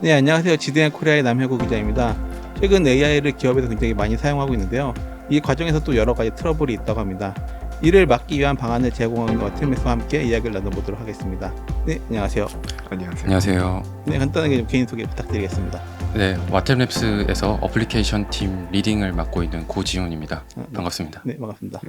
네, 안녕하세요. 지드앤 코리아의 남현구 기자입니다. 최근 AI를 기업에서 굉장히 많이 사용하고 있는데요. 이 과정에서 또 여러 가지 트러블이 있다고 합니다. 이를 막기 위한 방안을 제공하는 와트맵스와 함께 이야기를 나눠보도록 하겠습니다. 네, 안녕하세요. 안녕하세요. 네, 간단하게 좀 개인 소개 부탁드리겠습니다. 네, 와템랩스에서 어플리케이션 팀 리딩을 맡고 있는 고지훈입니다. 반갑습니다. 네, 반갑습니다.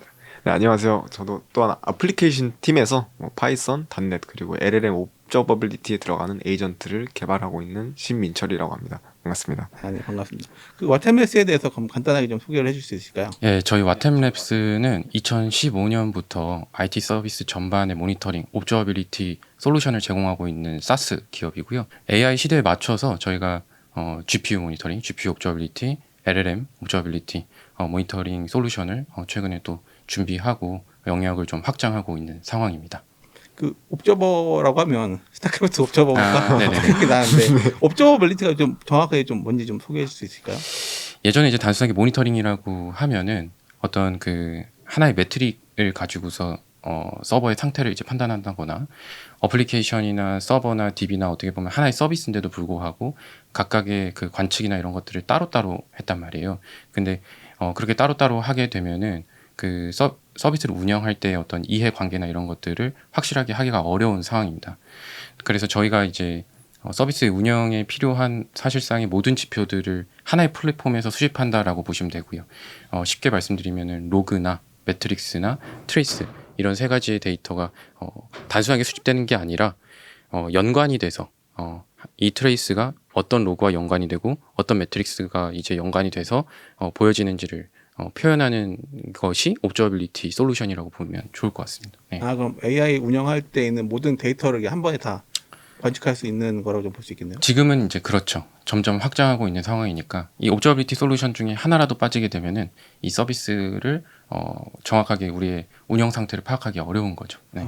네, 안녕하세요. 저도 또한 애플리케이션 팀에서 파이썬, 닷넷 그리고 LLM 옵저버빌리티에 들어가는 에이전트를 개발하고 있는 신민철이라고 합니다. 반갑습니다. 네, 반갑습니다. 그 와트맵스에 대해서 간단하게 좀 소개를 해줄 수 있을까요? 네, 저희 와템랩스는 2015년부터 IT 서비스 전반의 모니터링, 옵저버빌리티 솔루션을 제공하고 있는 사스 기업이고요. AI 시대에 맞춰서 저희가 GPU 모니터링, GPU 옵저버빌리티, LLM 옵저버빌리티 모니터링 솔루션을 최근에 또 준비하고 영역을 좀 확장하고 있는 상황입니다. 그 옵저버라고 하면 스타크래프트 옵저버가 네네. 생각이 나는데 옵저버빌리티가 좀 정확하게 좀 뭔지 좀 소개해 줄 수 있을까요? 예전에 이제 단순하게 모니터링이라고 하면은 어떤 그 하나의 매트릭을 가지고서 서버의 상태를 이제 판단한다거나 어플리케이션이나 서버나 DB나 어떻게 보면 하나의 서비스인데도 불구하고 각각의 그 관측이나 이런 것들을 따로따로 했단 말이에요. 근데 그렇게 따로따로 하게 되면은 그 서비스를 운영할 때 어떤 이해관계나 이런 것들을 확실하게 하기가 어려운 상황입니다. 그래서 저희가 이제 서비스 운영에 필요한 사실상의 모든 지표들을 하나의 플랫폼에서 수집한다라고 보시면 되고요. 쉽게 말씀드리면은 로그나 매트릭스나 트레이스 이런 세 가지의 데이터가 단순하게 수집되는 게 아니라 연관이 돼서 이 트레이스가 어떤 로그와 연관이 되고 어떤 매트릭스가 이제 연관이 돼서 보여지는지를 표현하는 것이 옵저버빌리티 솔루션이라고 보면 좋을 것 같습니다. 네. 그럼 AI 운영할 때 있는 모든 데이터를 한 번에 다 관측할 수 있는 거라고 좀 볼 수 있겠네요. 지금은 이제 그렇죠. 점점 확장하고 있는 상황이니까 이 옵저버빌리티 솔루션 중에 하나라도 빠지게 되면은 이 서비스를 정확하게 우리의 운영 상태를 파악하기 어려운 거죠. 네.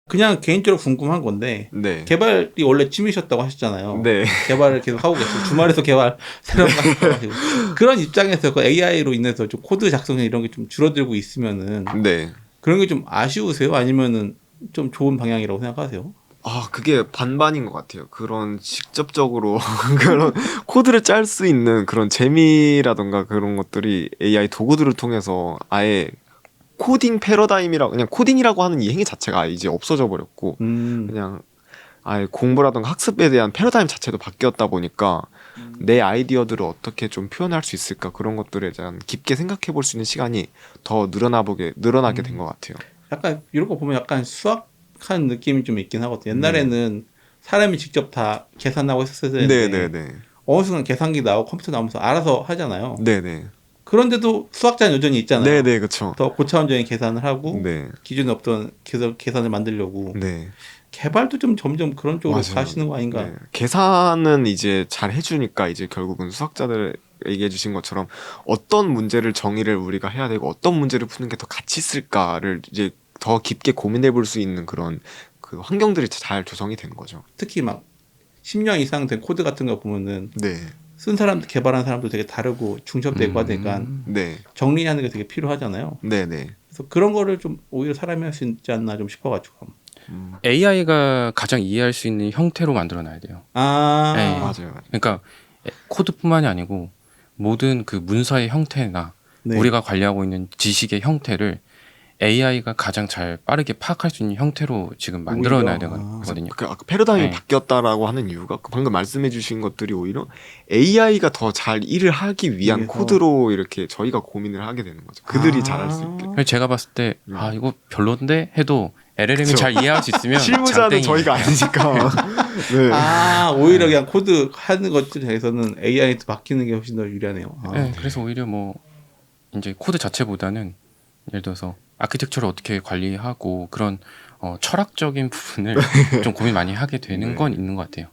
그냥 개인적으로 궁금한 건데 네. 개발이 원래 취미셨다고 하셨잖아요. 네. 개발을 계속 하고 계세요. 주말에서 개발 새로운 거 하시고 그런 입장에서 그 AI로 인해서 좀 코드 작성이나 이런 게 좀 줄어들고 있으면은 네. 그런 게 좀 아쉬우세요? 아니면은 좀 좋은 방향이라고 생각하세요? 그게 반반인 것 같아요. 그런 직접적으로 그런 코드를 짤 수 있는 그런 재미라던가 그런 것들이 AI 도구들을 통해서 아예 코딩 패러다임이라고 그냥 코딩이라고 하는 이 행위 자체가 이제 없어져 버렸고 그냥 아예 공부라던가 학습에 대한 패러다임 자체도 바뀌었다 보니까 내 아이디어들을 어떻게 좀 표현할 수 있을까 그런 것들에 대한 깊게 생각해 볼 수 있는 시간이 더 늘어나게 된 것 같아요. 약간 이런 거 보면 약간 수학한 느낌이 좀 있긴 하거든요. 옛날에는 사람이 직접 다 계산하고 했었어야 되는데 네네네. 어느 순간 계산기 나오고 컴퓨터 나오면서 알아서 하잖아요. 네네. 그런데도 수학자는 여전히 있잖아요. 네네, 그쵸. 더 고차원적인 계산을 하고 네. 기존에 없던 계산을 만들려고 네. 개발도 좀 점점 그런 쪽으로 맞아요. 가시는 거 아닌가? 네. 계산은 이제 잘 해주니까 이제 결국은 수학자들 얘기해 주신 것처럼 어떤 문제를 정의를 우리가 해야 되고 어떤 문제를 푸는 게 더 가치 있을까를 이제 더 깊게 고민해 볼 수 있는 그런 그 환경들이 잘 조성이 된 거죠. 특히 막 10년 이상 된 코드 같은 거 보면은 네. 쓴 사람도 개발한 사람도 되게 다르고 중첩되고 하니까 네. 정리하는 게 되게 필요하잖아요. 네네. 그래서 그런 거를 좀 오히려 사람이 할 수 있지 않나 좀 싶어가지고. AI가 가장 이해할 수 있는 형태로 만들어놔야 돼요. 네. 맞아요. 그러니까 코드뿐만이 아니고 모든 그 문서의 형태나 네. 우리가 관리하고 있는 지식의 형태를 AI가 가장 잘 빠르게 파악할 수 있는 형태로 지금 만들어놔야 되거든요. 아까 패러다임이 네. 바뀌었다라고 하는 이유가 방금 말씀해 주신 것들이 오히려 AI가 더 잘 일을 하기 위한 위해서. 코드로 이렇게 저희가 고민을 하게 되는 거죠. 그들이 잘할 수 있게. 그래서 제가 봤을 때 이거 별론데 해도 LLM이 그쵸. 잘 이해할 수 있으면 실무자는 장땡이. 저희가 아니니까. 네. 오히려 그냥 코드 하는 것들에서는 AI한테 맡기는 게 훨씬 더 유리하네요. 네, 그래서 오히려 뭐 이제 코드 자체보다는 예를 들어서 아키텍처를 어떻게 관리하고 그런 철학적인 부분을 좀 고민 많이 하게 되는 네. 건 있는 것 같아요.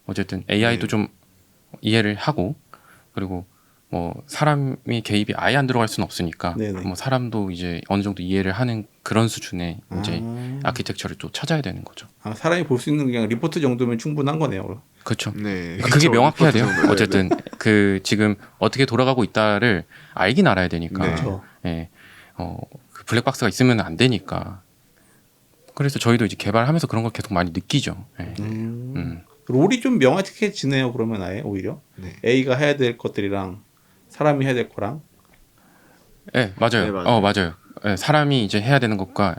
어쨌든 AI도 네. 좀 이해를 하고 그리고 뭐 사람이 개입이 아예 안 들어갈 수는 없으니까 네네. 뭐 사람도 이제 어느 정도 이해를 하는 그런 수준의 이제 아키텍처를 또 찾아야 되는 거죠. 사람이 볼 수 있는 그냥 리포트 정도면 충분한 거네요. 그렇죠. 네. 그게 그쵸. 명확해야 돼요. 네, 네. 어쨌든 그 지금 어떻게 돌아가고 있다를 알긴 알아야 되니까. 네. 그렇죠. 예. 그 블랙박스가 있으면 안 되니까. 그래서 저희도 이제 개발하면서 그런 걸 계속 많이 느끼죠. 예. 롤이 좀 명확해지네요. 그러면 아예 오히려 네. A가 해야 될 것들이랑 사람이 해야 될 거랑. 네, 맞아요. 네, 맞아요. 맞아요. 예, 사람이 이제 해야 되는 것과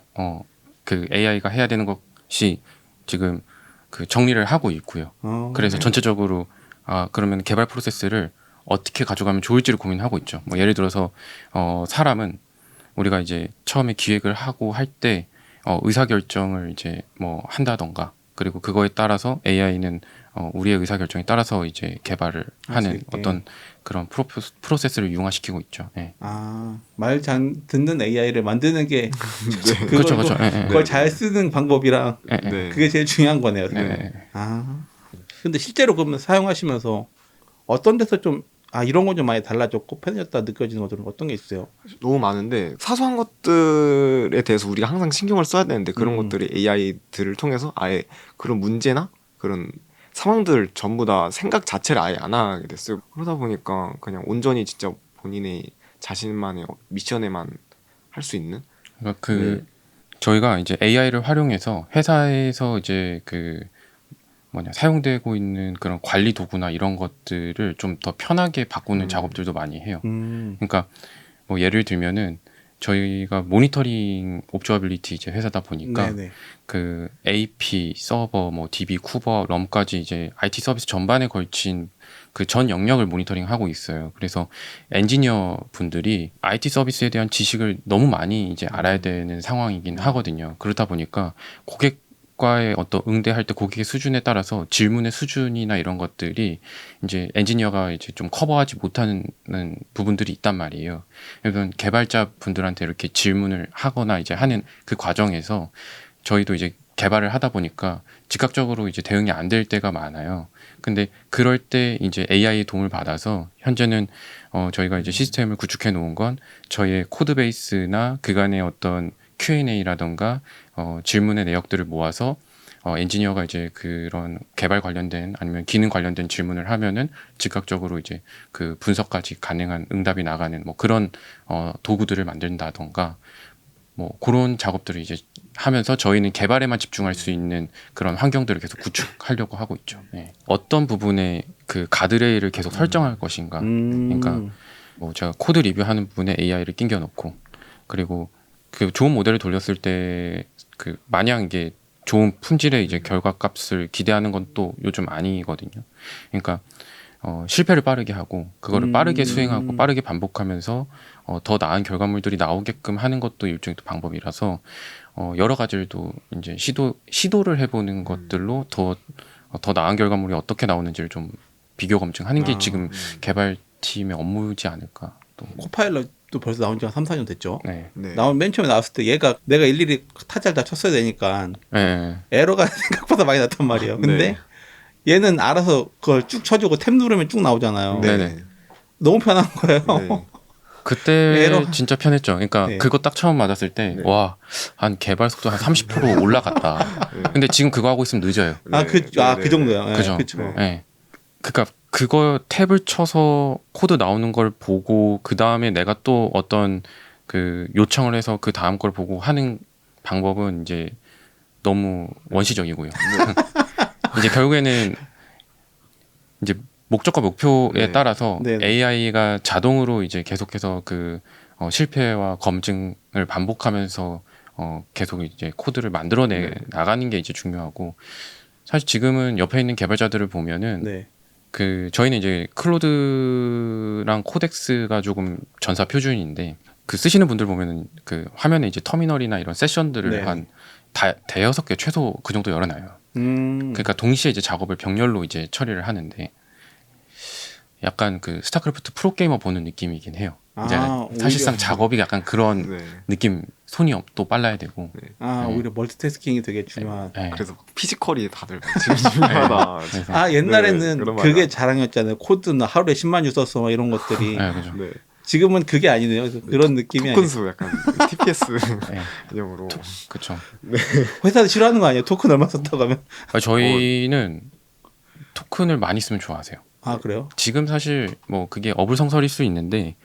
그 AI가 해야 되는 것이 지금 그 정리를 하고 있고요. 그래서 전체적으로 그러면 개발 프로세스를 어떻게 가져가면 좋을지를 고민하고 있죠. 뭐 예를 들어서 사람은 우리가 이제 처음에 기획을 하고 할 때 의사 결정을 이제 뭐 한다던가 그리고 그거에 따라서 AI는 우리의 의사 결정에 따라서 이제 개발을 하는 있게. 어떤 그런 프로세스를 융화시키고 있죠. 예. 말 잘 듣는 AI를 만드는 게 네. 그렇죠, 그렇죠. 예, 예. 그걸 잘 쓰는 방법이랑 예, 예. 네. 그게 제일 중요한 거네요. 예, 예. 근데 실제로 그러면 사용하시면서 어떤 데서 좀 이런 건 좀 많이 달라졌고 편해졌다 느껴지는 것들은 어떤 게 있어요? 너무 많은데 사소한 것들에 대해서 우리가 항상 신경을 써야 되는데 그런 음. 것들이 AI들을 통해서 아예 그런 문제나 그런 상황들 전부 다 생각 자체를 아예 안 하게 됐어요. 그러다 보니까 그냥 온전히 진짜 본인의 자신만의 미션에만 할 수 있는. 그러니까 네. 저희가 이제 AI를 활용해서 회사에서 이제 사용되고 있는 그런 관리 도구나 이런 것들을 좀 더 편하게 바꾸는 작업들도 많이 해요. 그러니까 뭐 예를 들면은 저희가 모니터링 옵저비리티 이제 회사다 보니까 네네. 그 AP, 서버, 뭐 DB, 쿠버, 럼까지 이제 IT 서비스 전반에 걸친 그 전 영역을 모니터링하고 있어요. 그래서 엔지니어 분들이 IT 서비스에 대한 지식을 너무 많이 이제 알아야 되는 상황이긴 하거든요. 그렇다 보니까 고객과의 어떤 응대할 때 고객의 수준에 따라서 질문의 수준이나 이런 것들이 이제 엔지니어가 이제 좀 커버하지 못하는 부분들이 있단 말이에요. 그래서 개발자 분들한테 이렇게 질문을 하거나 이제 하는 그 과정에서 저희도 이제 개발을 하다 보니까 즉각적으로 이제 대응이 안 될 때가 많아요. 근데 그럴 때 이제 AI의 도움을 받아서 현재는 저희가 이제 시스템을 구축해 놓은 건 저희의 코드 베이스나 그간의 어떤 Q&A라던가 질문의 내역들을 모아서 엔지니어가 이제 그런 개발 관련된 아니면 기능 관련된 질문을 하면은 즉각적으로 이제 그 분석까지 가능한 응답이 나가는 뭐 그런 도구들을 만든다던가 뭐 그런 작업들을 이제 하면서 저희는 개발에만 집중할 수 있는 그런 환경들을 계속 구축하려고 하고 있죠. 네. 어떤 부분에 그 가드레일을 계속 설정할 것인가. 그러니까 뭐 제가 코드 리뷰하는 부분에 AI를 낑겨 놓고 그리고 그 좋은 모델을 돌렸을 때 그 마냥 이게 좋은 품질의 이제 결과값을 기대하는 건 또 요즘 아니거든요. 그러니까 실패를 빠르게 하고 그거를 빠르게 수행하고 빠르게 반복하면서 더 나은 결과물들이 나오게끔 하는 것도 일종의 또 방법이라서 여러 가지를 또 이제 시도를 해보는 것들로 더 나은 결과물이 어떻게 나오는지를 좀 비교 검증하는 게 지금 개발팀의 업무지 않을까. 또. 코파일럿도 벌써 나온 지가 3, 4년 됐죠. 네. 네. 맨 처음에 나왔을 때 얘가 내가 일일이 타자를 다 쳤어야 되니까 네. 에러가 생각보다 많이 났단 말이에요. 근데 네. 얘는 알아서 그걸 쭉 쳐주고 탭 누르면 쭉 나오잖아요. 네네. 너무 편한 거예요. 네. 그때 에러. 진짜 편했죠. 그러니까 네. 그거 딱 처음 맞았을 때 네. 와, 한 개발 속도 한 30% 올라갔다. 네. 근데 지금 그거 하고 있으면 늦어요. 그 정도요. 네, 그죠. 그쵸. 네. 네. 그러니까 그거 탭을 쳐서 코드 나오는 걸 보고 그 다음에 내가 또 어떤 그 요청을 해서 그 다음 걸 보고 하는 방법은 이제 너무 원시적이고요. 이제 결국에는 이제 목적과 목표에 네. 따라서 네네. AI가 자동으로 이제 계속해서 그 실패와 검증을 반복하면서 계속 이제 코드를 만들어내 나가는 게 이제 중요하고 사실 지금은 옆에 있는 개발자들을 보면은 네. 그 저희는 이제 클로드랑 코덱스가 조금 전사 표준인데 그 쓰시는 분들 보면은 그 화면에 이제 터미널이나 이런 세션들을 네. 한 대여섯 개 최소 그 정도 열어놔요. 그러니까 동시에 이제 작업을 병렬로 이제 처리를 하는데 약간 그 스타크래프트 프로게이머 보는 느낌이긴 해요. 이제 사실상 오히려. 작업이 약간 그런 네. 느낌, 손이 또 빨라야 되고. 오히려 멀티태스킹이 되게 중요한. 네. 그래서 피지컬이 다들 중요하다. 그래서, 옛날에는 그런 그게 말이야. 자랑이었잖아요. 코드는 하루에 10만 유 썼어 막 이런 것들이. 네, 그죠. 네. 지금은 그게 아니네요. 그래서 그런 느낌이 아니에요. 토큰수 약간 TPS 네, 개념으로. 그렇죠. 회사도 싫어하는 거 아니에요? 토큰 얼마 썼다고 하면. 저희는 토큰을 많이 쓰면 좋아하세요. 그래요? 지금 사실 뭐 그게 어불성설일 수 있는데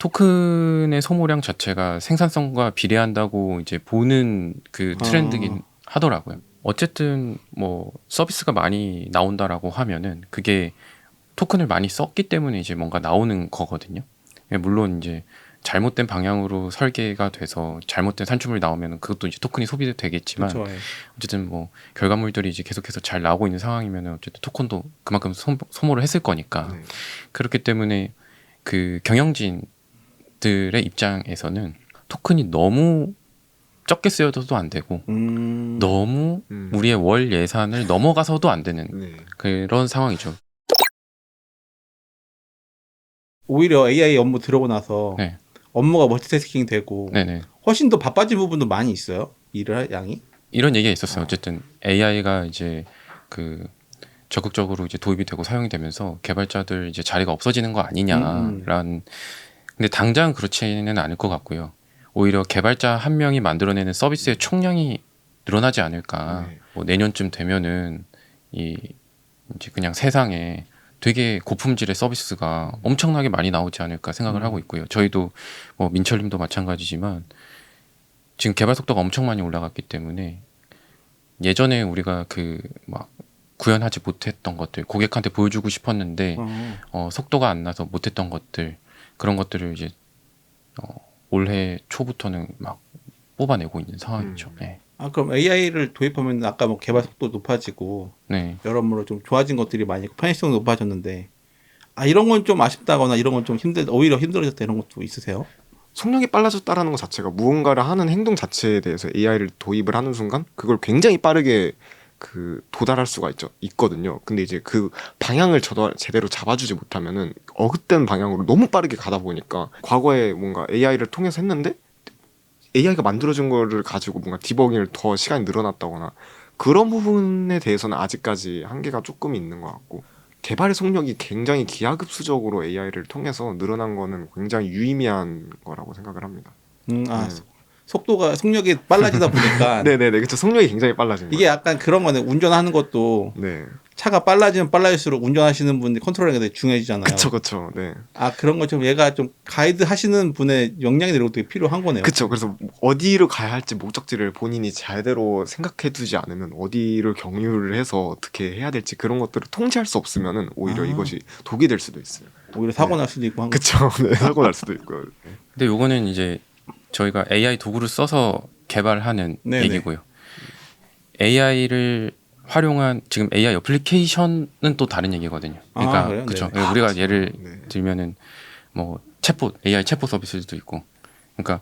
토큰의 소모량 자체가 생산성과 비례한다고 이제 보는 그 트렌드긴 하더라고요. 어쨌든 뭐 서비스가 많이 나온다라고 하면은 그게 토큰을 많이 썼기 때문에 이제 뭔가 나오는 거거든요. 물론 이제 잘못된 방향으로 설계가 돼서 잘못된 산출물이 나오면 그것도 이제 토큰이 소비되겠지만 그렇죠. 예. 어쨌든 뭐 결과물들이 이제 계속해서 잘 나오고 있는 상황이면 어쨌든 토큰도 그만큼 소모를 했을 거니까 네. 그렇기 때문에 그 경영진들의 입장에서는 토큰이 너무 적게 쓰여도 안 되고 너무 우리의 월 예산을 넘어가서도 안 되는 네. 그런 상황이죠. 오히려 AI 업무 들어오고 나서 네. 업무가 멀티태스킹 되고 네네. 훨씬 더 바빠진 부분도 많이 있어요. 일을 할 양이. 이런 얘기가 있었어요. 어쨌든 AI가 이제 그 적극적으로 이제 도입이 되고 사용이 되면서 개발자들 이제 자리가 없어지는 거 아니냐라는. 근데 당장 그렇지는 않을 것 같고요. 오히려 개발자 한 명이 만들어내는 서비스의 총량이 늘어나지 않을까. 네. 뭐 내년쯤 되면은 이 이제 그냥 세상에 되게 고품질의 서비스가 엄청나게 많이 나오지 않을까 생각을 하고 있고요. 저희도 뭐 민철님도 마찬가지지만 지금 개발 속도가 엄청 많이 올라갔기 때문에 예전에 우리가 그 막 구현하지 못했던 것들, 고객한테 보여주고 싶었는데 속도가 안 나서 못했던 것들, 그런 것들을 이제 올해 초부터는 막 뽑아내고 있는 상황이죠. 네. 아 그럼 AI를 도입하면 아까 뭐 개발 속도 높아지고 네. 여러모로 좀 좋아진 것들이 많이 있고 편의성도 높아졌는데 아 이런 건 좀 아쉽다거나 이런 건 좀 오히려 힘들어졌다 이런 것도 있으세요? 속력이 빨라졌다라는 것 자체가 무언가를 하는 행동 자체에 대해서 AI를 도입을 하는 순간 그걸 굉장히 빠르게 그 도달할 수가 있거든요. 근데 이제 그 방향을 제대로 잡아주지 못하면은 어긋된 방향으로 너무 빠르게 가다 보니까 과거에 뭔가 AI를 통해서 했는데 AI가 만들어준 거를 가지고 뭔가 디버깅을 더 시간이 늘어났다거나 그런 부분에 대해서는 아직까지 한계가 조금 있는 것 같고 개발의 속력이 굉장히 기하급수적으로 AI를 통해서 늘어난 거는 굉장히 유의미한 거라고 생각을 합니다. 속력이 빨라지다 보니까 네네네, 그렇죠. 속력이 굉장히 빨라진 이게 거예요. 약간 그런 거네. 운전하는 것도 네, 차가 빨라지면 빨라질수록 운전하시는 분이 컨트롤하는 게 되게 중요해지잖아요. 그쵸. 네, 아 그런 것처럼 얘가 좀 가이드 하시는 분의 역량이 이런 것도 필요한 거네요. 그쵸. 그래서 어디로 가야 할지 목적지를 본인이 제대로 생각해두지 않으면 어디를 경유를 해서 어떻게 해야 될지 그런 것들을 통제할 수 없으면은 오히려 이것이 독이 될 수도 있어요. 오히려 사고 날 수도 있고 한 그쵸. 네, 사고 날 수도 있고요. 근데 요거는 이제 저희가 AI 도구를 써서 개발하는 네네. 얘기고요. AI를 활용한 지금 AI 어플리케이션은 또 다른 얘기거든요. 그러니까 그래요? 그렇죠. 네네. 우리가 예를 네. 들면은 뭐 챗봇, AI 챗봇 서비스도 있고. 그러니까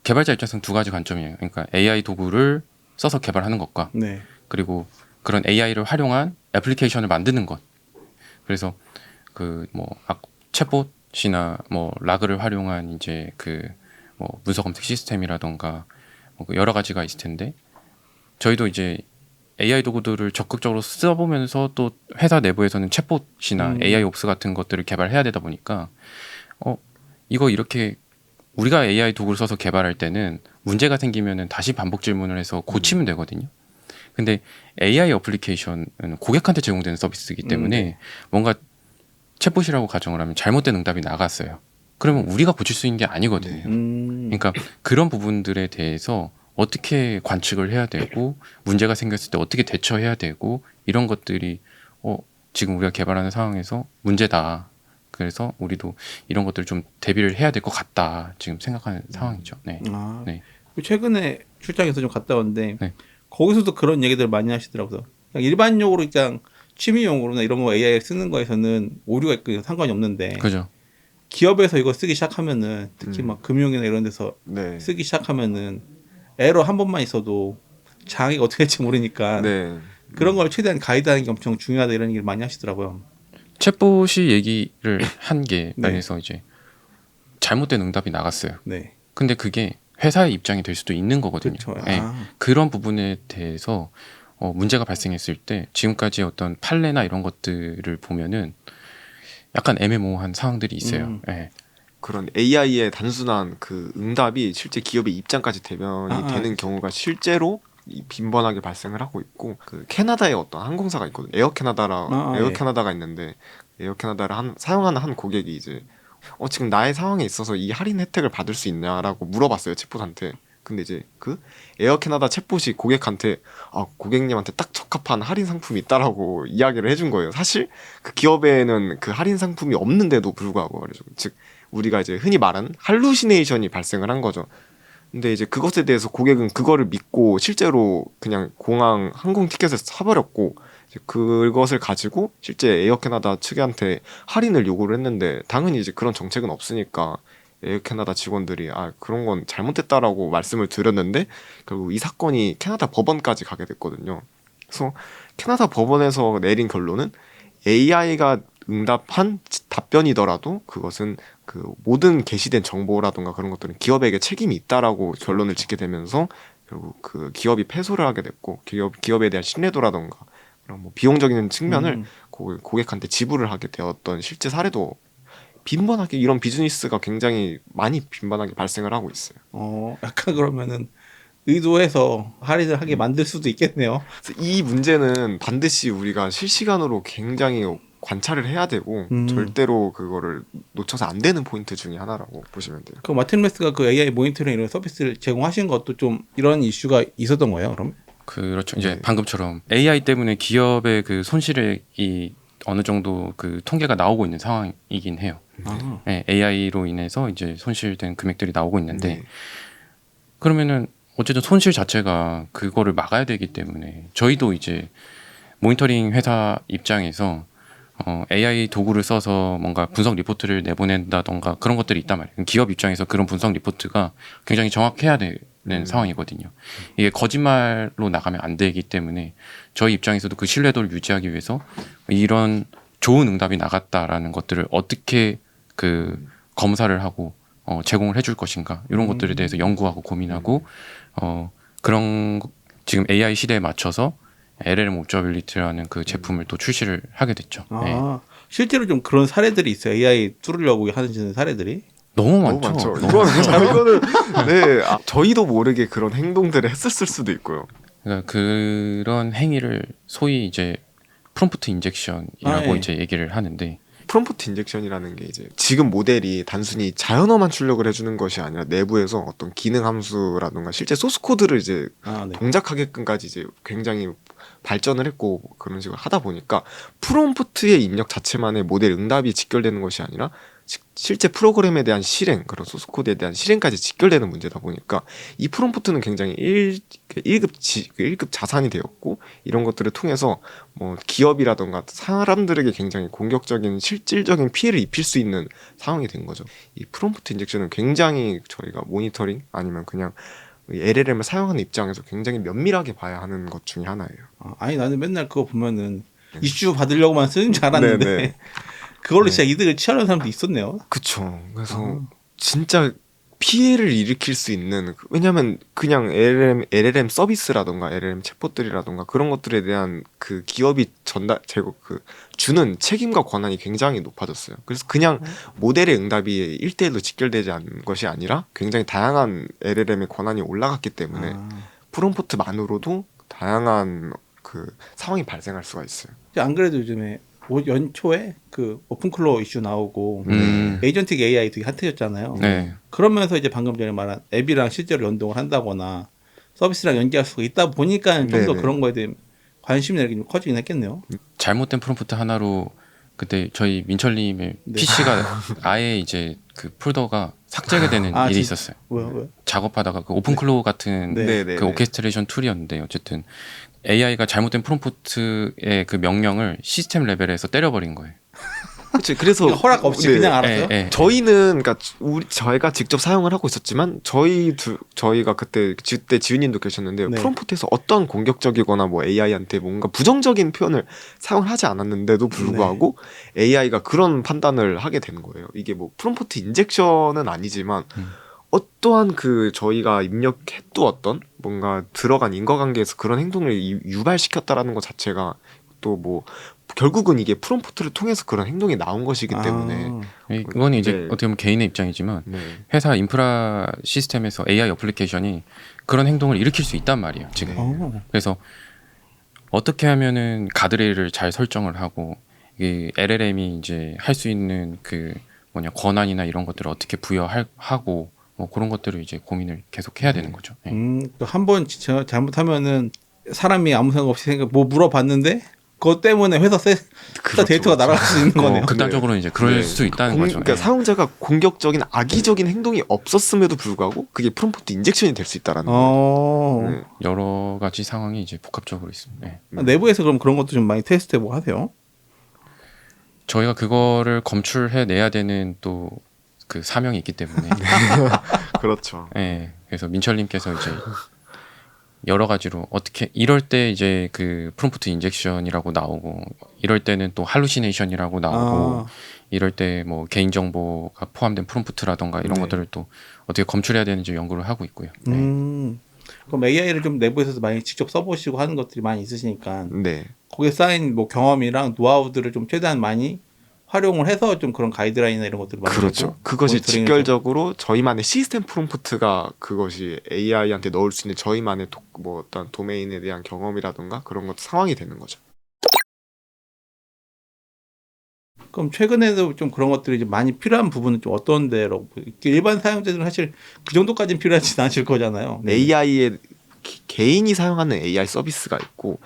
개발자 입장에서는 두 가지 관점이에요. 그러니까 AI 도구를 써서 개발하는 것과 네. 그리고 그런 AI를 활용한 애플리케이션을 만드는 것. 그래서 그 뭐 챗봇이나 뭐 라그를 활용한 이제 그 뭐 문서 검색 시스템이라던가 뭐 여러 가지가 있을 텐데 저희도 이제 AI 도구들을 적극적으로 써보면서 또 회사 내부에서는 챗봇이나 AI 옵스 같은 것들을 개발해야 되다 보니까 이거 이렇게 우리가 AI 도구를 써서 개발할 때는 문제가 생기면은 다시 반복 질문을 해서 고치면 되거든요. 근데 AI 어플리케이션은 고객한테 제공되는 서비스이기 때문에 뭔가 챗봇이라고 가정을 하면 잘못된 응답이 나갔어요. 그러면 우리가 고칠 수 있는 게 아니거든요. 그러니까 그런 부분들에 대해서 어떻게 관측을 해야 되고 문제가 생겼을 때 어떻게 대처해야 되고 이런 것들이 지금 우리가 개발하는 상황에서 문제다. 그래서 우리도 이런 것들을 좀 대비를 해야 될 것 같다. 지금 생각하는 상황이죠. 네. 네. 최근에 출장에서 좀 갔다 왔는데 네. 거기서도 그런 얘기들 많이 하시더라고요. 그냥 일반용으로 그냥 취미용으로나 이런 거 AI 쓰는 거에서는 오류가 있고 상관이 없는데 그죠. 기업에서 이거 쓰기 시작하면은 특히 막 금융이나 이런 데서 네. 쓰기 시작하면은 에러 한 번만 있어도 장애가 어떻게 될지 모르니까 네. 그런 걸 최대한 가이드하는 게 엄청 중요하다 이런 얘기를 많이 하시더라고요. 챗봇이 얘기를 한 게 네. 면에서 이제 잘못된 응답이 나갔어요. 네. 근데 그게 회사의 입장이 될 수도 있는 거거든요. 그렇죠. 네. 그런 부분에 대해서 문제가 발생했을 때 지금까지 어떤 판례나 이런 것들을 보면은 약간 애매모호한 상황들이 있어요. 네. 그런 AI의 단순한 그 응답이 실제 기업의 입장까지 대변이 되는 경우가 실제로 빈번하게 발생을 하고 있고 그 캐나다의 어떤 항공사가 있거든요. 에어 캐나다가 있는데 에어 캐나다를 사용하는 한 고객이 이제 지금 나의 상황에 있어서 이 할인 혜택을 받을 수 있냐라고 물어봤어요 챗봇한테. 근데 이제 그 에어 캐나다 챗봇이 고객한테 고객님한테 딱 적합한 할인 상품이 있다라고 이야기를 해준 거예요. 사실 그 기업에는 그 할인 상품이 없는데도 불구하고 말이죠. 즉 우리가 이제 흔히 말하는 할루시네이션이 발생을 한 거죠. 근데 이제 그것에 대해서 고객은 그거를 믿고 실제로 그냥 공항 항공 티켓을 사버렸고, 이제 그것을 가지고 실제 에어 캐나다 측한테 할인을 요구를 했는데 당연히 이제 그런 정책은 없으니까 에어 캐나다 직원들이 그런 건 잘못됐다라고 말씀을 드렸는데 결국 이 사건이 캐나다 법원까지 가게 됐거든요. 그래서 캐나다 법원에서 내린 결론은 AI가 응답한 답변이더라도 그것은 그 모든 게시된 정보라든가 그런 것들은 기업에게 책임이 있다라고 결론을 짓게 되면서 결국 그 기업이 패소를 하게 됐고, 기업에 대한 신뢰도라든가 그런 뭐 비용적인 측면을 고객한테 지불을 하게 되었던 실제 사례도 빈번하게, 이런 비즈니스가 굉장히 많이 빈번하게 발생을 하고 있어요. 약간 그러면은 의도해서 할인을 하게 만들 수도 있겠네요. 그래서 이 문제는 반드시 우리가 실시간으로 굉장히 관찰을 해야 되고 절대로 그거를 놓쳐서 안 되는 포인트 중에 하나라고 보시면 돼요. 그 마틴 레스가 그 AI 모니터링 이런 서비스를 제공하신 것도 좀 이런 이슈가 있었던 거예요, 그럼? 그렇죠. 이제 네. 방금처럼 AI 때문에 기업의 그 손실이 어느 정도 그 통계가 나오고 있는 상황이긴 해요. 네, AI로 인해서 이제 손실된 금액들이 나오고 있는데 네. 그러면은 어쨌든 손실 자체가 그거를 막아야 되기 때문에 저희도 이제 모니터링 회사 입장에서 AI 도구를 써서 뭔가 분석 리포트를 내보낸다던가 그런 것들이 있단 말이에요. 기업 입장에서 그런 분석 리포트가 굉장히 정확해야 되는 상황이거든요. 이게 거짓말로 나가면 안 되기 때문에 저희 입장에서도 그 신뢰도를 유지하기 위해서 이런 좋은 응답이 나갔다라는 것들을 어떻게 그 검사를 하고 제공을 해줄 것인가 이런 것들에 대해서 연구하고 고민하고 그런 지금 AI 시대에 맞춰서 LLM 옵저빌리티라는 그 제품을 또 출시를 하게 됐죠. 네. 실제로 좀 그런 사례들이 있어요. AI 뚫으려고 하는 사례들이. 너무 너무 많죠. 많죠. 이거는 네, 저희도 모르게 그런 행동들을 했었을 수도 있고요. 그러니까 그런 행위를 소위 이제 프롬프트 인젝션이라고 예. 이제 얘기를 하는데 프롬프트 인젝션이라는 게 이제 지금 모델이 단순히 자연어만 출력을 해주는 것이 아니라 내부에서 어떤 기능 함수라든가 실제 소스 코드를 이제 네. 동작하게끔까지 이제 굉장히 발전을 했고 그런 식으로 하다 보니까 프롬프트의 입력 자체만의 모델 응답이 직결되는 것이 아니라 실제 프로그램에 대한 실행, 그런 소스 코드에 대한 실행까지 직결되는 문제다 보니까 이 프롬프트는 굉장히 1급 자산이 되었고, 이런 것들을 통해서 뭐 기업이라던가 사람들에게 굉장히 공격적인 실질적인 피해를 입힐 수 있는 상황이 된 거죠. 이 프롬프트 인젝션은 굉장히 저희가 모니터링 아니면 그냥 LLM을 사용하는 입장에서 굉장히 면밀하게 봐야 하는 것 중에 하나예요. 아니 나는 맨날 그거 보면은 이슈 받으려고만 쓰는 줄 알았는데 네네. 그걸로 진짜 이득을 취하는 사람도 있었네요. 그쵸. 그래서 진짜 피해를 일으킬 수 있는, 왜냐면 그냥 LLM 서비스라던가 LLM 챗봇들이라던가 그런 것들에 대한 그 기업이 주는 책임과 권한이 굉장히 높아졌어요. 그래서 그냥 모델의 응답이 1대1로 직결되지 않는 것이 아니라 굉장히 다양한 LLM의 권한이 올라갔기 때문에 프롬프트만으로도 다양한 그 상황이 발생할 수가 있어요. 안 그래도 요즘에 연초에 그 오픈클로 이슈 나오고 음. 에이전틱 AI 되게 핫해졌잖아요. 네. 그러면서 이제 방금 전에 말한 앱이랑 실제로 연동을 한다거나 서비스랑 연계할 수가 있다 보니까 좀 더 네네. 그런 거에 대해 관심이 좀 커지긴 했겠네요. 잘못된 프롬프트 하나로 그때 저희 민철님의 네. PC가 아예 이제 그 폴더가 삭제가 되는 일이 있었어요. 왜요? 작업하다가 그 오픈클로우 같은 네. 네네. 그 오케스트레이션 툴이었는데 어쨌든 AI가 잘못된 프롬프트의 그 명령을 시스템 레벨에서 때려버린 거예요. 그치. 그래서 허락 없이 네. 그냥 알았어요? 예, 예. 저희는 그러니까 저희가 직접 사용을 하고 있었지만 저희가 그때 지훈님도 계셨는데 네. 프롬프트에서 어떤 공격적이거나 뭐 AI한테 뭔가 부정적인 표현을 사용을 하지 않았는데도 불구하고 AI가 그런 판단을 하게 되는 거예요. 이게 뭐 프롬프트 인젝션은 아니지만 어떠한 그 저희가 입력해두었던 뭔가 들어간 인과관계에서 그런 행동을 유발시켰다라는 것 자체가 또 뭐 결국은 이게 프롬프트를 통해서 그런 행동이 나온 것이기 때문에 이건 이제 네. 어떻게 보면 개인의 입장이지만 네. 회사 인프라 시스템에서 AI 어플리케이션이 그런 행동을 일으킬 수 있단 말이에요. 지금. 네. 그래서 어떻게 하면은 가드레일을 잘 설정을 하고 이 LLM이 이제 할 수 있는 그 권한이나 이런 것들을 어떻게 부여하고 뭐 그런 것들을 이제 고민을 계속 해야 되는 거죠. 네. 한번 진짜 잘못하면은 사람이 아무 생각 없이 뭐 물어봤는데 그것 때문에 회사 그렇죠, 데이터가 그렇죠. 날아갈 수 있는 거네요. 극단적으로 이제 그럴 네. 수 있다는 거죠. 그러니까 예. 사용자가 공격적인 악의적인 행동이 없었음에도 불구하고 그게 프롬프트 인젝션이 될 수 있다라는 거예요. 네. 여러 가지 상황이 이제 복합적으로 있습니다. 예. 내부에서 그럼 그런 것도 좀 많이 테스트해보고 하세요? 저희가 그거를 검출해 내야 되는 또 그 사명이 있기 때문에 그렇죠. 예. 그래서 민철님께서 이제 여러 가지로 어떻게 이럴 때 이제 그 프롬프트 인젝션이라고 나오고 이럴 때는 또 할루시네이션이라고 나오고 이럴 때 뭐 개인 정보가 포함된 프롬프트라던가 이런 네. 것들을 또 어떻게 검출해야 되는지 연구를 하고 있고요. 네. 그럼 AI를 좀 내부에서도 많이 직접 써보시고 하는 것들이 많이 있으시니까 네. 거기에 쌓인 뭐 경험이랑 노하우들을 좀 최대한 많이 활용을 해서 좀 그런 가이드라인이나 이런 것들을 만들고 그렇죠. 그것이 모니터링을 직결적으로 저희만의 시스템 프롬프트가 그것이 AI한테 넣을 수 있는 저희만의 뭐 어떤 도메인에 대한 경험이라든가 그런 것도 상황이 되는 거죠. 그럼 최근에도 좀 그런 것들이 이제 많이 필요한 부분은 좀 어떤 데로 일반 사용자들은 사실 그 정도까지는 필요하지 않으실 거잖아요. 네. AI의 개인이 사용하는 AI 서비스가 있고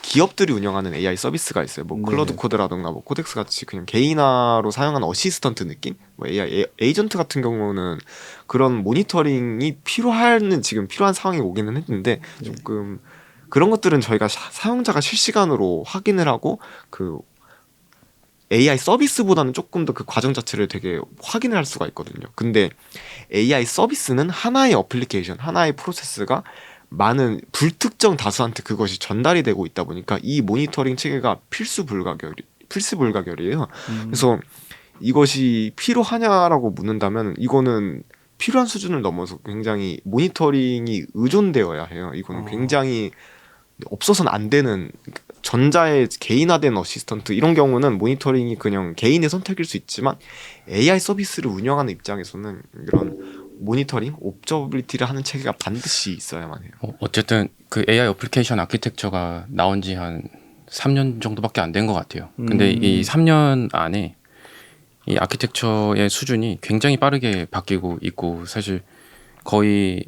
기업들이 운영하는 AI 서비스가 있어요. 뭐 네. 클로드 코드라든가 뭐 코덱스 같이 그냥 개인화로 사용하는 어시스턴트 느낌? 뭐 AI 에이전트 같은 경우는 그런 모니터링이 지금 필요한 상황이 오기는 했는데 조금 그런 것들은 저희가 사용자가 실시간으로 확인을 하고 그 AI 서비스보다는 조금 더 그 과정 자체를 되게 확인을 할 수가 있거든요. 근데 AI 서비스는 하나의 어플리케이션, 하나의 프로세스가 많은 불특정 다수한테 그것이 전달이 되고 있다 보니까 이 모니터링 체계가 필수 불가결이에요. 그래서 이것이 필요하냐라고 묻는다면 이거는 필요한 수준을 넘어서 굉장히 모니터링이 의존되어야 해요. 이거는 굉장히 없어서는 안 되는 전자의 개인화된 어시스턴트 이런 경우는 모니터링이 그냥 개인의 선택일 수 있지만 AI 서비스를 운영하는 입장에서는 이런 모니터링, 옵저비리티를 하는 체계가 반드시 있어야만 해요. 어쨌든 그 AI 어플리케이션 아키텍처가 나온 지 한 3년 정도밖에 안 된 것 같아요. 근데 이 3년 안에 이 아키텍처의 수준이 굉장히 빠르게 바뀌고 있고 사실 거의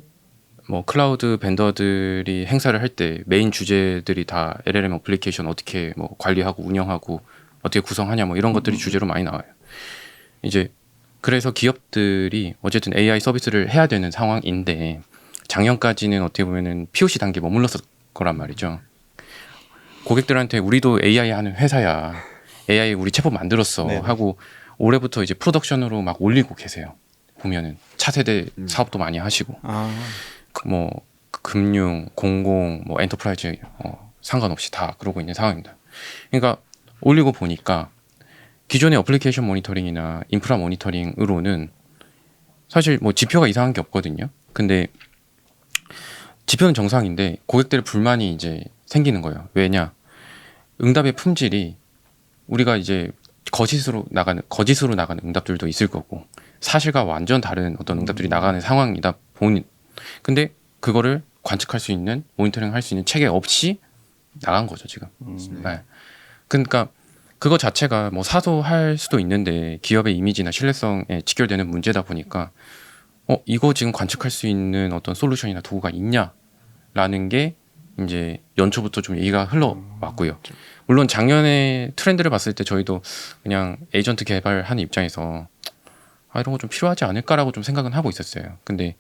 뭐 클라우드 벤더들이 행사를 할 때 메인 주제들이 다 LLM 어플리케이션 어떻게 뭐 관리하고 운영하고 어떻게 구성하냐 뭐 이런 것들이 주제로 많이 나와요. 이제 그래서 기업들이 어쨌든 AI 서비스를 해야 되는 상황인데 작년까지는 어떻게 보면은 POC 단계에 머물렀을 거란 말이죠. 고객들한테 우리도 AI 하는 회사야. AI 우리 챗봇 만들었어 네네. 하고 올해부터 이제 프로덕션으로 막 올리고 계세요. 보면은 차세대 사업도 많이 하시고 뭐 금융, 공공, 뭐 엔터프라이즈 상관없이 다 그러고 있는 상황입니다. 그러니까 올리고 보니까 기존의 어플리케이션 모니터링이나 인프라 모니터링으로는 사실 뭐 지표가 이상한 게 없거든요. 근데 지표는 정상인데 고객들의 불만이 이제 생기는 거예요. 왜냐? 응답의 품질이 우리가 이제 거짓으로 나가는 응답들도 있을 거고 사실과 완전 다른 어떤 응답들이 나가는 상황이다 보니 근데 그거를 관측할 수 있는 모니터링 할 수 있는 체계 없이 나간 거죠 지금. 네. 그러니까 그거 자체가 뭐 사소할 수도 있는데 기업의 이미지나 신뢰성에 직결되는 문제다 보니까 이거 지금 관측할 수 있는 어떤 솔루션이나 도구가 있냐라는 게 이제 연초부터 좀 얘기가 흘러왔고요. 물론 작년에 트렌드를 봤을 때 저희도 그냥 에이전트 개발하는 입장에서 이런 거 좀 필요하지 않을까라고 좀 생각은 하고 있었어요. 근데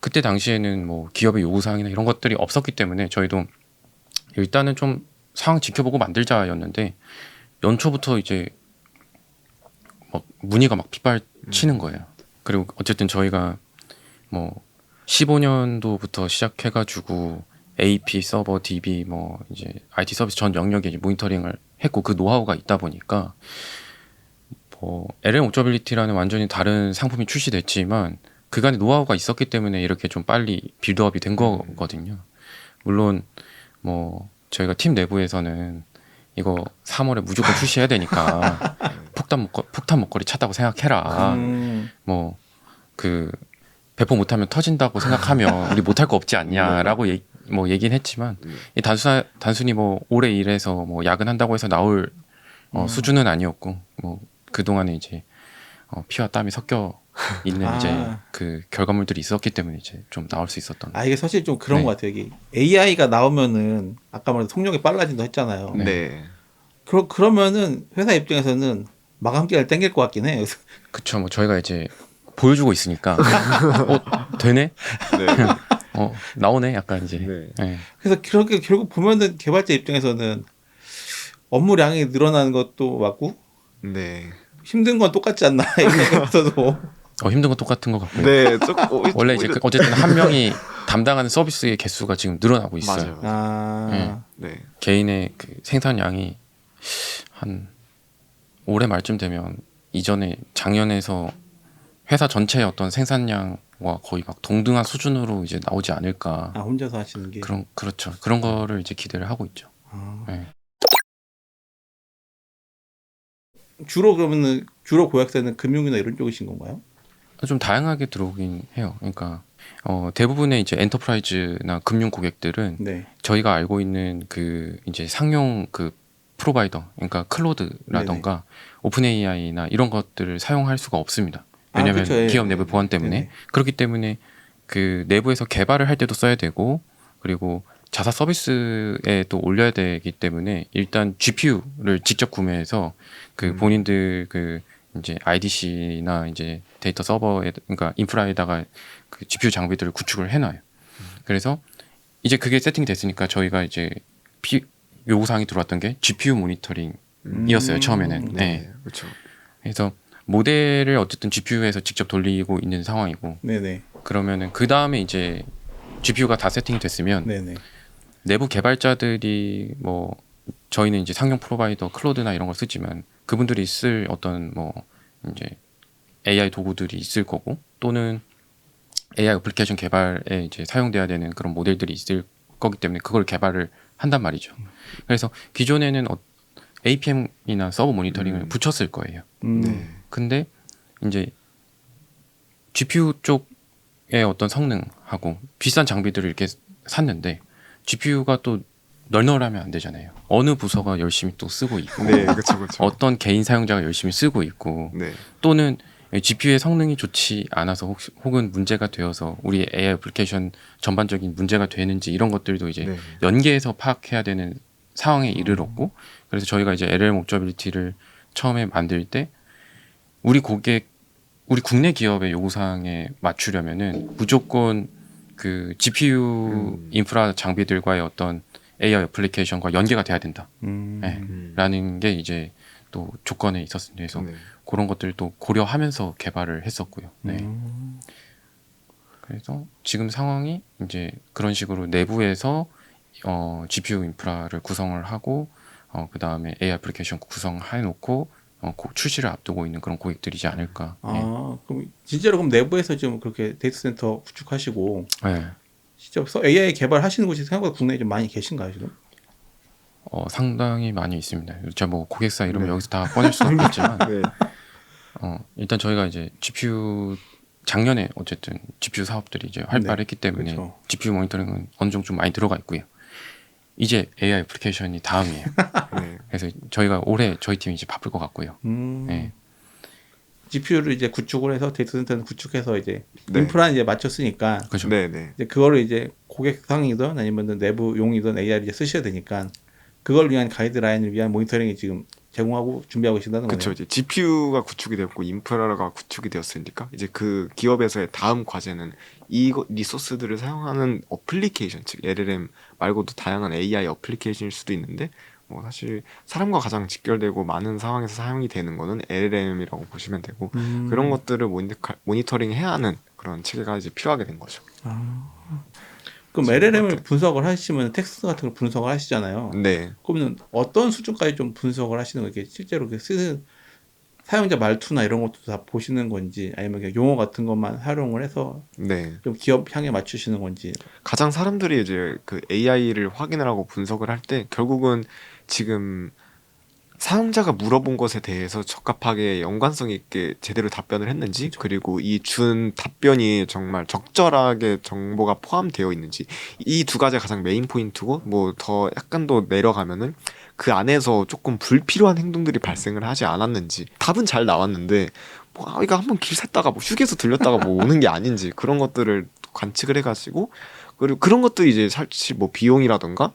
그때 당시에는 뭐 기업의 요구사항이나 이런 것들이 없었기 때문에 저희도 일단은 좀 상황 지켜보고 만들자였는데 연초부터 이제 막 문의가 막 빗발치는 거예요. 그리고 어쨌든 저희가 뭐 15년도부터 시작해가지고 AP, 서버, DB 뭐 이제 IT 서비스 전 영역에 이제 모니터링을 했고 그 노하우가 있다 보니까 뭐 LLM 옵저빌리티라는 완전히 다른 상품이 출시됐지만 그간의 노하우가 있었기 때문에 이렇게 좀 빨리 빌드업이 된 거거든요. 물론 뭐 저희가 팀 내부에서는 이거 3월에 무조건 출시해야 되니까 폭탄 목걸이 찼다고 생각해라. 뭐 그 배포 못하면 터진다고 생각하면 우리 못할 거 없지 않냐라고 뭐 얘기는 했지만 이 단순히 뭐 오래 일해서 뭐 야근한다고 해서 나올 수준은 아니었고 뭐 그 동안에 이제 피와 땀이 섞여 있는 아. 이제 그 결과물들이 있었기 때문에 이제 좀 나올 수 있었던. 이게 사실 좀 그런 네. 것 같아요. 이게 AI가 나오면은 아까 말한 속력이 빨라진다 했잖아요. 네. 그러면은 회사 입장에서는 마감 기한을 땡길 것 같긴 해요. 그쵸. 뭐 저희가 이제 보여주고 있으니까 되네? 네. 나오네? 약간 이제. 네. 네. 그래서 그렇게 결국 보면은 개발자 입장에서는 업무량이 늘어나는 것도 맞고 네. 힘든 건 똑같지 않나 이러면서도 힘든 건 똑같은 것 같고요. 네. 원래 이제 어쨌든 한 명이 담당하는 서비스의 개수가 지금 늘어나고 있어요. 맞아요. 네. 네. 개인의 그 생산량이 한 올해 말쯤 되면 이전에 작년에서 회사 전체의 어떤 생산량과 거의 막 동등한 수준으로 이제 나오지 않을까. 혼자서 하시는 게 그렇죠. 그런 거를 이제 기대를 하고 있죠. 네. 주로 그러면은 주로 고객사는 금융이나 이런 쪽이신 건가요? 좀 다양하게 들어오긴 해요. 그러니까 대부분의 이제 엔터프라이즈나 금융 고객들은 네. 저희가 알고 있는 그 이제 상용 그 프로바이더, 그러니까 클로드라던가 오픈 AI나 이런 것들을 사용할 수가 없습니다. 왜냐하면 그쵸, 예. 기업 내부 보안 때문에. 네네. 그렇기 때문에 그 내부에서 개발을 할 때도 써야 되고, 그리고 자사 서비스에 또 올려야 되기 때문에 일단 GPU를 직접 구매해서 그 본인들 그 이제 IDC나 이제 데이터 서버에, 그러니까 인프라에다가 그 GPU 장비들을 구축을 해놔요. 그래서 이제 그게 세팅됐으니까 저희가 이제 요구사항이 들어왔던 게 GPU 모니터링이었어요. 처음에는. 네. 그렇죠. 그래서 모델을 어쨌든 GPU에서 직접 돌리고 있는 상황이고, 네네. 그러면은 그 다음에 이제 GPU가 다 세팅이 됐으면 네네. 내부 개발자들이 뭐 저희는 이제 상용 프로바이더 클로드나 이런 걸 쓰지만 그분들이 쓸 어떤 뭐 이제 AI 도구들이 있을 거고, 또는 AI 애플리케이션 개발에 이제 사용돼야 되는 그런 모델들이 있을 거기 때문에 그걸 개발을 한단 말이죠. 그래서 기존에는 APM이나 서버 모니터링을 붙였을 거예요. 네. 근데 이제 GPU 쪽의 어떤 성능하고 비싼 장비들을 이렇게 샀는데 GPU가 또 널널하면 안 되잖아요. 어느 부서가 열심히 또 쓰고 있고, 네. 그렇죠. 그렇죠. 어떤 개인 사용자가 열심히 쓰고 있고, 네. 또는 GPU의 성능이 좋지 않아서 혹은 문제가 되어서 우리 AI 애플리케이션 전반적인 문제가 되는지 이런 것들도 이제 네. 연계해서 파악해야 되는 상황에 이르렀고, 그래서 저희가 이제 LLM 옵저빌리티를 처음에 만들 때 우리 국내 기업의 요구사항에 맞추려면은 무조건 그 GPU 인프라 장비들과의 어떤 AI 애플리케이션과 연계가 돼야 된다. 네. 라는 게 이제 또 조건에 있었습니다. 그래서 네. 그런 것들도 고려하면서 개발을 했었고요. 네. 그래서 지금 상황이 이제 그런 식으로 내부에서 GPU 인프라를 구성을 하고 그 다음에 AI 애플리케이션 구성해놓고 출시를 앞두고 있는 그런 고객들이지 않을까. 그럼 진짜로 그럼 내부에서 좀 그렇게 데이터 센터 구축하시고 네. 직접 AI 개발하시는 곳이 생각보다 국내에 좀 많이 계신가요 지금? 상당히 많이 있습니다. 제가 뭐 고객사 이름을 네. 여기서 다 꺼낼 수는 없겠지만 네. 일단 저희가 이제 GPU 작년에 어쨌든 GPU 사업들이 이제 활발했기 때문에 그렇죠. GPU 모니터링은 어느 정도 좀 많이 들어가 있고요. 이제 AI 애플리케이션이 다음이에요. 네. 그래서 저희가 올해 저희 팀이 이제 바쁠 것 같고요. 네. GPU를 이제 구축을 해서 데이터 센터는 구축해서 이제 네. 인프라는 이제 맞췄으니까 그렇죠. 네. 네. 이제 그거를 이제 고객상이든 아니면 내부용이든 AI를 이제 쓰셔야 되니까 그걸 위한 가이드라인을 위한 모니터링이 지금 제공하고 준비하고 계신다는 거네요. 그렇죠. 이제 GPU가 구축이 되었고 인프라가 구축이 되었으니까 이제 그 기업에서의 다음 과제는 이 리소스들을 사용하는 어플리케이션, 즉 LLM 말고도 다양한 AI 어플리케이션일 수도 있는데 뭐 사실 사람과 가장 직결되고 많은 상황에서 사용이 되는 거는 LLM이라고 보시면 되고 그런 것들을 모니터링해야 하는 그런 체계가 이제 필요하게 된 거죠. 그럼 LLM을 분석을 하시면 텍스트 같은 걸 분석을 하시잖아요. 네. 그러면 어떤 수준까지 좀 분석을 하시는 거예요? 이게 실제로 쓰는 사용자 말투나 이런 것도 다 보시는 건지 아니면 그냥 용어 같은 것만 활용을 해서 네. 좀 기업 향에 맞추시는 건지. 가장 사람들이 이제 그 AI를 확인을 하고 분석을 할 때 결국은 지금 사용자가 물어본 것에 대해서 적합하게 연관성 있게 제대로 답변을 했는지, 그리고 이 준 답변이 정말 적절하게 정보가 포함되어 있는지, 이 두 가지가 가장 메인 포인트고, 뭐 더 약간 더 내려가면은 그 안에서 조금 불필요한 행동들이 발생을 하지 않았는지. 답은 잘 나왔는데 뭐 아이가 한번 길 샜다가 뭐 휴게소 들렸다가 뭐 오는 게 아닌지 그런 것들을 관측을 해가지고 그리고 그런 것도 이제 사실 뭐 비용이라던가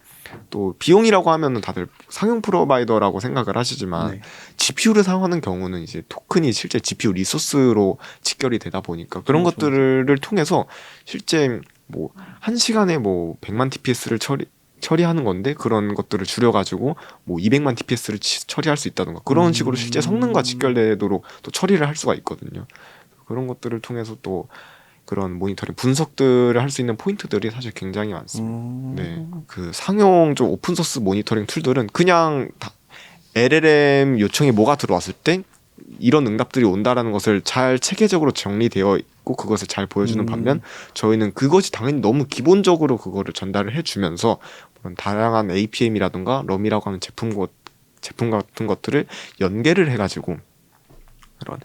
또 비용이라고 하면은 다들 상용 프로바이더라고 생각을 하시지만 네. GPU를 사용하는 경우는 이제 토큰이 실제 GPU 리소스로 직결이 되다 보니까 그런 그렇죠. 것들을 통해서 실제 뭐 1시간에 뭐 100만 TPS를 처리하는 건데 그런 것들을 줄여가지고 뭐 200만 TPS를 처리할 수 있다던가 그런 식으로 실제 성능과 직결되도록 또 처리를 할 수가 있거든요. 그런 것들을 통해서 또 그런 모니터링 분석들을 할 수 있는 포인트들이 사실 굉장히 많습니다. 네, 그 상용 좀 오픈 소스 모니터링 툴들은 그냥 LLM 요청이 뭐가 들어왔을 때 이런 응답들이 온다라는 것을 잘 체계적으로 정리되어 있고 그것을 잘 보여주는 반면 저희는 그것이 당연히 너무 기본적으로 그거를 전달을 해주면서 그런 다양한 APM이라든가 럼이라고 하는 제품 같은 것들을 연계를 해가지고 그런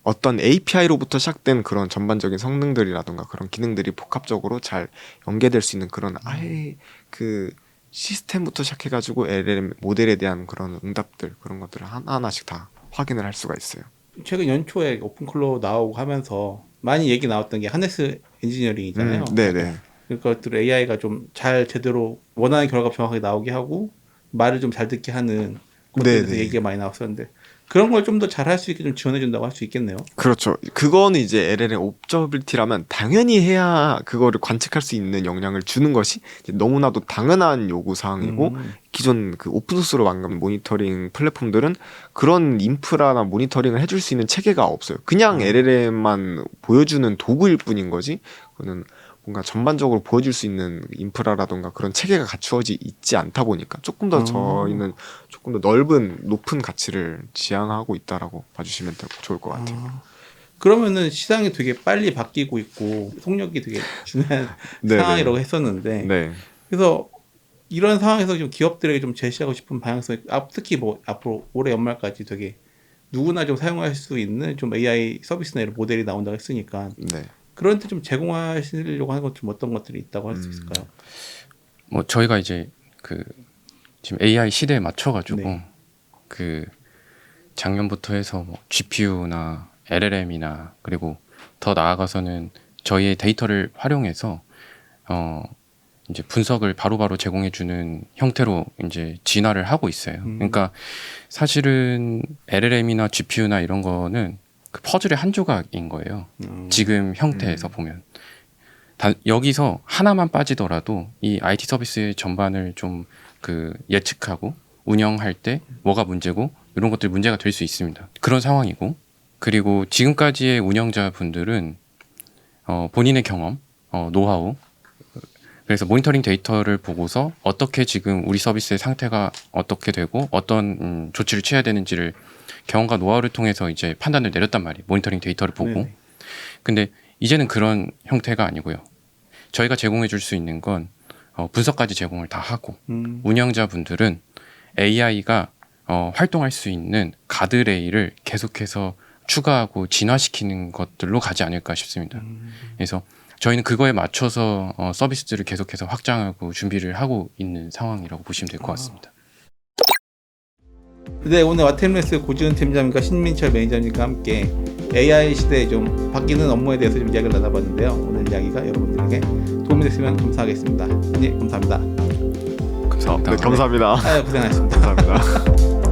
어떤 API로부터 시작된 그런 전반적인 성능들이라든가 그런 기능들이 복합적으로 잘 연계될 수 있는 그런 아예 그 시스템부터 시작해가지고 LLM 모델에 대한 그런 응답들 그런 것들을 하나하나씩 다 확인을 할 수가 있어요. 최근 연초에 오픈클로 나오고 하면서 많이 얘기 나왔던 게 하네스 엔지니어링이잖아요. 네네. 그것들 AI가 좀 잘 제대로 원하는 결과가 정확하게 나오게 하고 말을 좀 잘 듣게 하는 것들에 대해서 네네. 얘기가 많이 나왔었는데 그런 걸 좀 더 잘할 수 있게 좀 지원해 준다고 할 수 있겠네요. 그렇죠. 그거는 이제 LLM 옵저비리티라면 당연히 해야 그거를 관측할 수 있는 역량을 주는 것이 이제 너무나도 당연한 요구 사항이고 기존 그 오픈소스로 만든 모니터링 플랫폼들은 그런 인프라나 모니터링을 해줄 수 있는 체계가 없어요. 그냥 LLM만 보여주는 도구일 뿐인 거지. 그거는 뭔가 전반적으로 보여줄 수 있는 인프라라던가 그런 체계가 갖추어지 있지 않다 보니까 조금 더 저희는 조금 더 넓은 높은 가치를 지향하고 있다라고 봐주시면 좋을 것 같아요. 그러면은 시장이 되게 빨리 바뀌고 있고 속력이 되게 중요한 네네. 상황이라고 했었는데 네. 그래서 이런 상황에서 좀 기업들에게 좀 제시하고 싶은 방향성, 특히 뭐 앞으로 올해 연말까지 되게 누구나 좀 사용할 수 있는 좀 AI 서비스나 이런 모델이 나온다고 했으니까 네. 그런 데 좀 제공하시려고 하는 것 좀 어떤 것들이 있다고 할 수 있을까요? 뭐 저희가 이제 그 지금 AI 시대에 맞춰가지고 네. 그 작년부터 해서 뭐 GPU나 LLM이나 그리고 더 나아가서는 저희의 데이터를 활용해서 이제 분석을 바로바로 제공해주는 형태로 이제 진화를 하고 있어요. 그러니까 사실은 LLM이나 GPU나 이런 거는 그 퍼즐의 한 조각인 거예요. 지금 형태에서 보면 여기서 하나만 빠지더라도 이 IT 서비스의 전반을 좀 그 예측하고 운영할 때 뭐가 문제고 이런 것들이 문제가 될 수 있습니다. 그런 상황이고 그리고 지금까지의 운영자분들은 본인의 경험, 노하우 그래서 모니터링 데이터를 보고서 어떻게 지금 우리 서비스의 상태가 어떻게 되고 어떤 조치를 취해야 되는지를 경험과 노하우를 통해서 이제 판단을 내렸단 말이에요. 모니터링 데이터를 보고. 네네. 근데 이제는 그런 형태가 아니고요. 저희가 제공해 줄 수 있는 건 분석까지 제공을 다 하고 운영자분들은 AI가 활동할 수 있는 가드레일을 계속해서 추가하고 진화시키는 것들로 가지 않을까 싶습니다. 그래서 저희는 그거에 맞춰서 서비스들을 계속해서 확장하고 준비를 하고 있는 상황이라고 보시면 될 것 같습니다. 네, 오늘 와템레스 고지훈 팀장님과 신민철 매니저님과 함께 AI 시대에 좀 바뀌는 업무에 대해서 좀 이야기를 나눠봤는데요. 오늘 이야기가 여러분들에게 도움이 됐으면 감사하겠습니다. 네, 감사합니다. 감사합니다. 네, 감사합니다. 고생하셨습니다. 감사합니다.